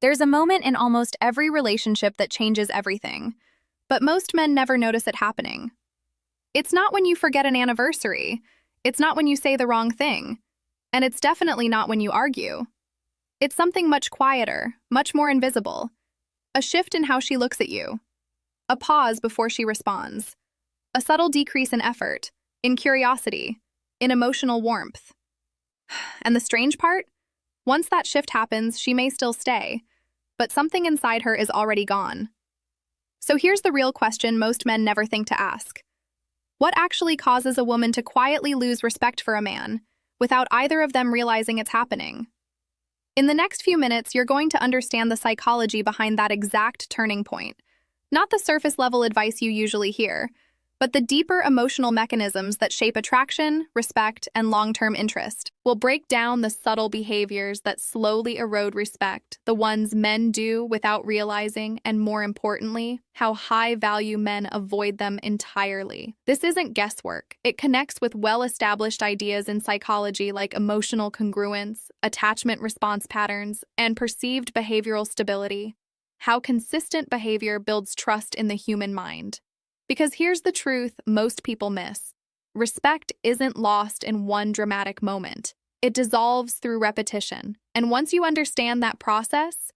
There's a moment in almost every relationship that changes everything, but most men never notice it happening. It's not when you forget an anniversary. It's not when you say the wrong thing. And it's definitely not when you argue. It's something much quieter, much more invisible. A shift in how she looks at you. A pause before she responds. A subtle decrease in effort, in curiosity, in emotional warmth. And the strange part? Once that shift happens, she may still stay, but something inside her is already gone. So here's the real question most men never think to ask. What actually causes a woman to quietly lose respect for a man, without either of them realizing it's happening? In the next few minutes, you're going to understand the psychology behind that exact turning point. Not the surface-level advice you usually hear, but the deeper emotional mechanisms that shape attraction, respect, and long-term interest. We'll break down the subtle behaviors that slowly erode respect, the ones men do without realizing, and more importantly, how high-value men avoid them entirely. This isn't guesswork. It connects with well-established ideas in psychology like emotional congruence, attachment response patterns, and perceived behavioral stability. How consistent behavior builds trust in the human mind. Because here's the truth most people miss. Respect isn't lost in one dramatic moment. It dissolves through repetition. And once you understand that process,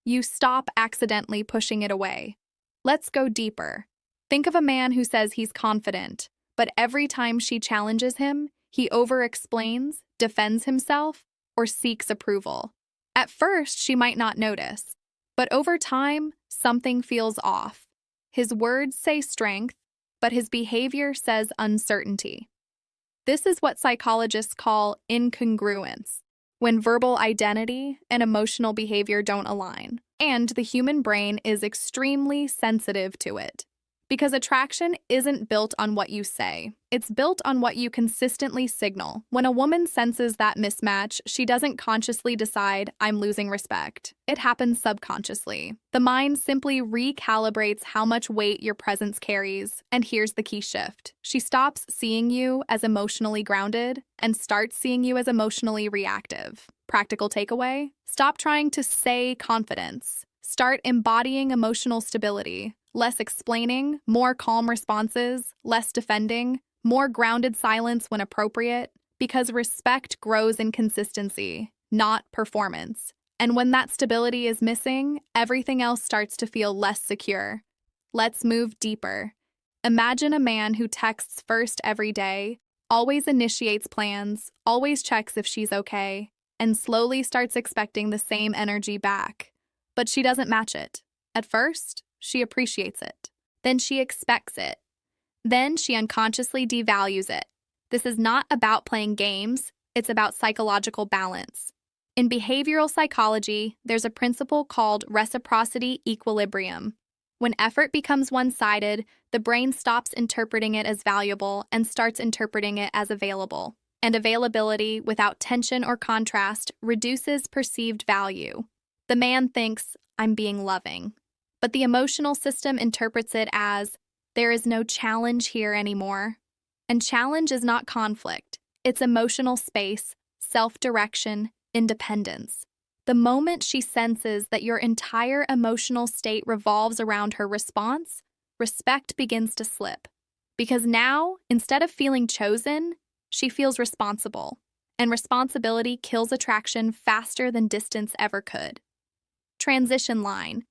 you stop accidentally pushing it away. Let's go deeper. Think of a man who says he's confident, but every time she challenges him, he over-explains, defends himself, or seeks approval. At first, she might not notice, but over time, something feels off. His words say strength, but his behavior says uncertainty. This is what psychologists call incongruence, when verbal identity and emotional behavior don't align, and the human brain is extremely sensitive to it. Because attraction isn't built on what you say, it's built on what you consistently signal. When a woman senses that mismatch, she doesn't consciously decide, I'm losing respect. It happens subconsciously. The mind simply recalibrates how much weight your presence carries, and here's the key shift. She stops seeing you as emotionally grounded and starts seeing you as emotionally reactive. Practical takeaway? Stop trying to say confidence. Start embodying emotional stability. Less explaining, more calm responses, less defending, more grounded silence when appropriate, because respect grows in consistency, not performance. And when that stability is missing, everything else starts to feel less secure. Let's move deeper. Imagine a man who texts first every day, always initiates plans, always checks if she's okay, and slowly starts expecting the same energy back. But she doesn't match it. At first, she appreciates it. Then she expects it. Then she unconsciously devalues it. This is not about playing games, it's about psychological balance. In behavioral psychology, there's a principle called reciprocity equilibrium. When effort becomes one-sided, the brain stops interpreting it as valuable and starts interpreting it as available. And availability without tension or contrast reduces perceived value. The man thinks, I'm being loving. But the emotional system interprets it as, there is no challenge here anymore. And challenge is not conflict. It's emotional space, self-direction, independence. The moment she senses that your entire emotional state revolves around her response, respect begins to slip. Because now, instead of feeling chosen, she feels responsible. And responsibility kills attraction faster than distance ever could. Transition line.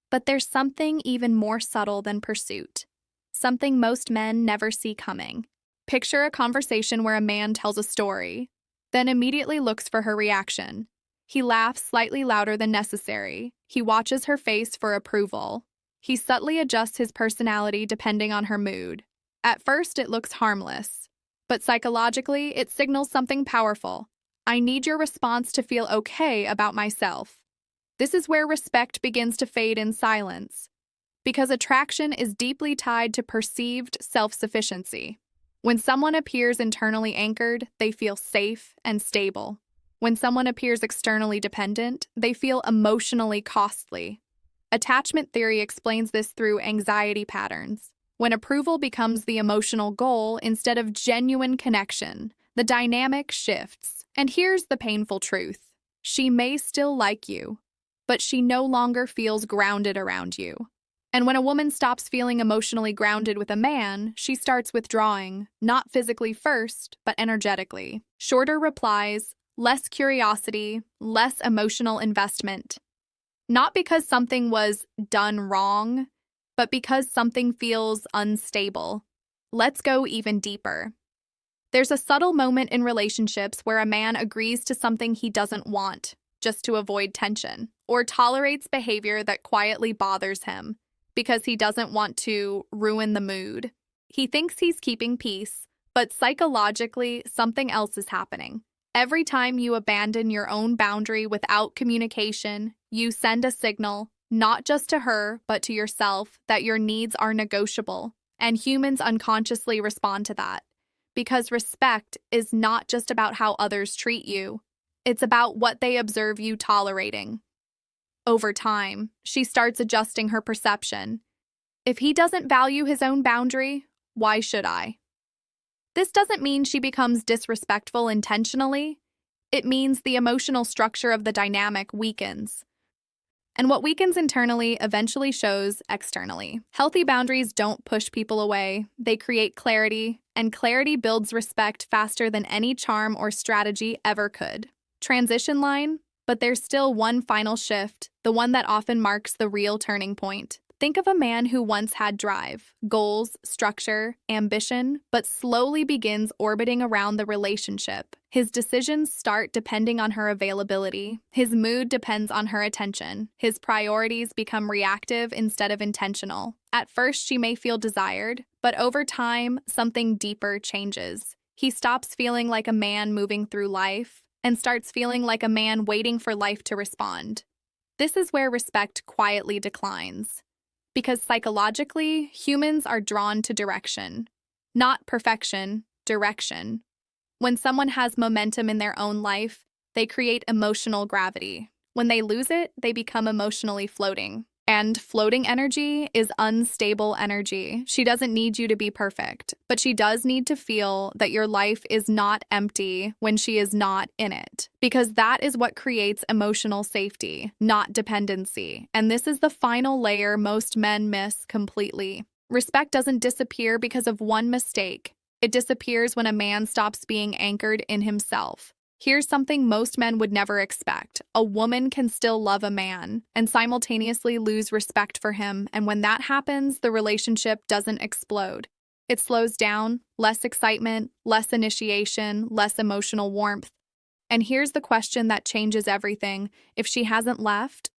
But there's something even more subtle than pursuit. Something most men never see coming. Picture a conversation where a man tells a story, then immediately looks for her reaction. He laughs slightly louder than necessary. He watches her face for approval. He subtly adjusts his personality depending on her mood. At first, it looks harmless. But psychologically, it signals something powerful. I need your response to feel okay about myself. This is where respect begins to fade in silence, because attraction is deeply tied to perceived self-sufficiency. When someone appears internally anchored, they feel safe and stable. When someone appears externally dependent, they feel emotionally costly. Attachment theory explains this through anxiety patterns. When approval becomes the emotional goal instead of genuine connection, the dynamic shifts. And here's the painful truth. She may still like you, but she no longer feels grounded around you. And when a woman stops feeling emotionally grounded with a man, she starts withdrawing, not physically first, but energetically. Shorter replies, less curiosity, less emotional investment. Not because something was done wrong, but because something feels unstable. Let's go even deeper. There's a subtle moment in relationships where a man agrees to something he doesn't want, just to avoid tension, or tolerates behavior that quietly bothers him, because he doesn't want to ruin the mood. He thinks he's keeping peace, but psychologically, something else is happening. Every time you abandon your own boundary without communication, you send a signal, not just to her, but to yourself, that your needs are negotiable. And humans unconsciously respond to that. Because respect is not just about how others treat you. It's about what they observe you tolerating. Over time, she starts adjusting her perception. If he doesn't value his own boundary, why should I? This doesn't mean she becomes disrespectful intentionally. It means the emotional structure of the dynamic weakens. And what weakens internally eventually shows externally. Healthy boundaries don't push people away. They create clarity, and clarity builds respect faster than any charm or strategy ever could. Transition line, but there's still one final shift, the one that often marks the real turning point. Think of a man who once had drive, goals, structure, ambition, but slowly begins orbiting around the relationship. His decisions start depending on her availability. His mood depends on her attention. His priorities become reactive instead of intentional. At first, she may feel desired, but over time, something deeper changes. He stops feeling like a man moving through life and starts feeling like a man waiting for life to respond. This is where respect quietly declines. Because psychologically, humans are drawn to direction. Not perfection, direction. When someone has momentum in their own life, they create emotional gravity. When they lose it, they become emotionally floating. And floating energy is unstable energy. She doesn't need you to be perfect, but she does need to feel that your life is not empty when she is not in it. Because that is what creates emotional safety, not dependency. And this is the final layer most men miss completely. Respect doesn't disappear because of one mistake. It disappears when a man stops being anchored in himself. Here's something most men would never expect. A woman can still love a man and simultaneously lose respect for him, and when that happens, the relationship doesn't explode. It slows down, less excitement, less initiation, less emotional warmth. And here's the question that changes everything. If she hasn't left,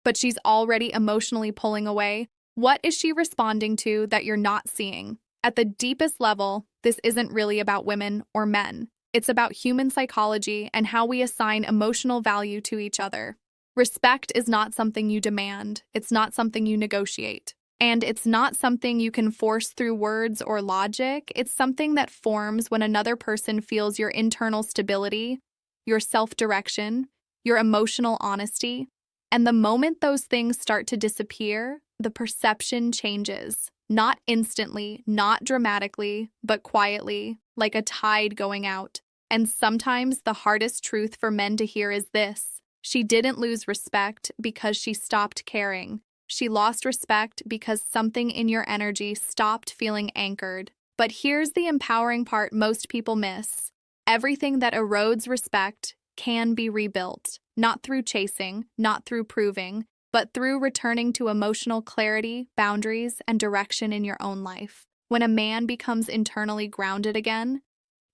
but she's already emotionally pulling away, what is she responding to that you're not seeing? At the deepest level, this isn't really about women or men. It's about human psychology and how we assign emotional value to each other. Respect is not something you demand. It's not something you negotiate. And it's not something you can force through words or logic. It's something that forms when another person feels your internal stability, your self-direction, your emotional honesty. And the moment those things start to disappear, the perception changes. Not instantly, not dramatically, but quietly, like a tide going out. And sometimes the hardest truth for men to hear is this: she didn't lose respect because she stopped caring. She lost respect because something in your energy stopped feeling anchored. But here's the empowering part most people miss. Everything that erodes respect can be rebuilt, not through chasing, not through proving, but through returning to emotional clarity, boundaries, and direction in your own life. When a man becomes internally grounded again,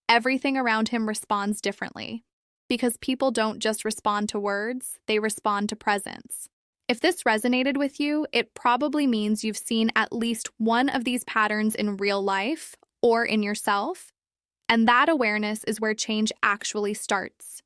everything around him responds differently. Because people don't just respond to words, they respond to presence. If this resonated with you, it probably means you've seen at least one of these patterns in real life or in yourself, and that awareness is where change actually starts.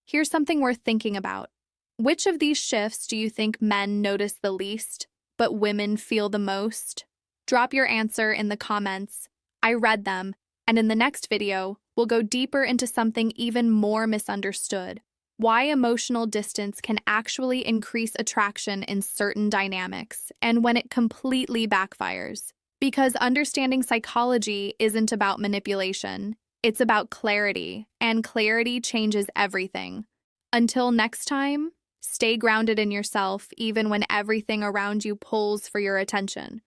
Here's something worth thinking about. Which of these shifts do you think men notice the least, but women feel the most? Drop your answer in the comments. I read them, and in the next video, we'll go deeper into something even more misunderstood: why emotional distance can actually increase attraction in certain dynamics, and when it completely backfires. Because understanding psychology isn't about manipulation, it's about clarity, and clarity changes everything. Until next time, Stay grounded in yourself even when everything around you pulls for your attention.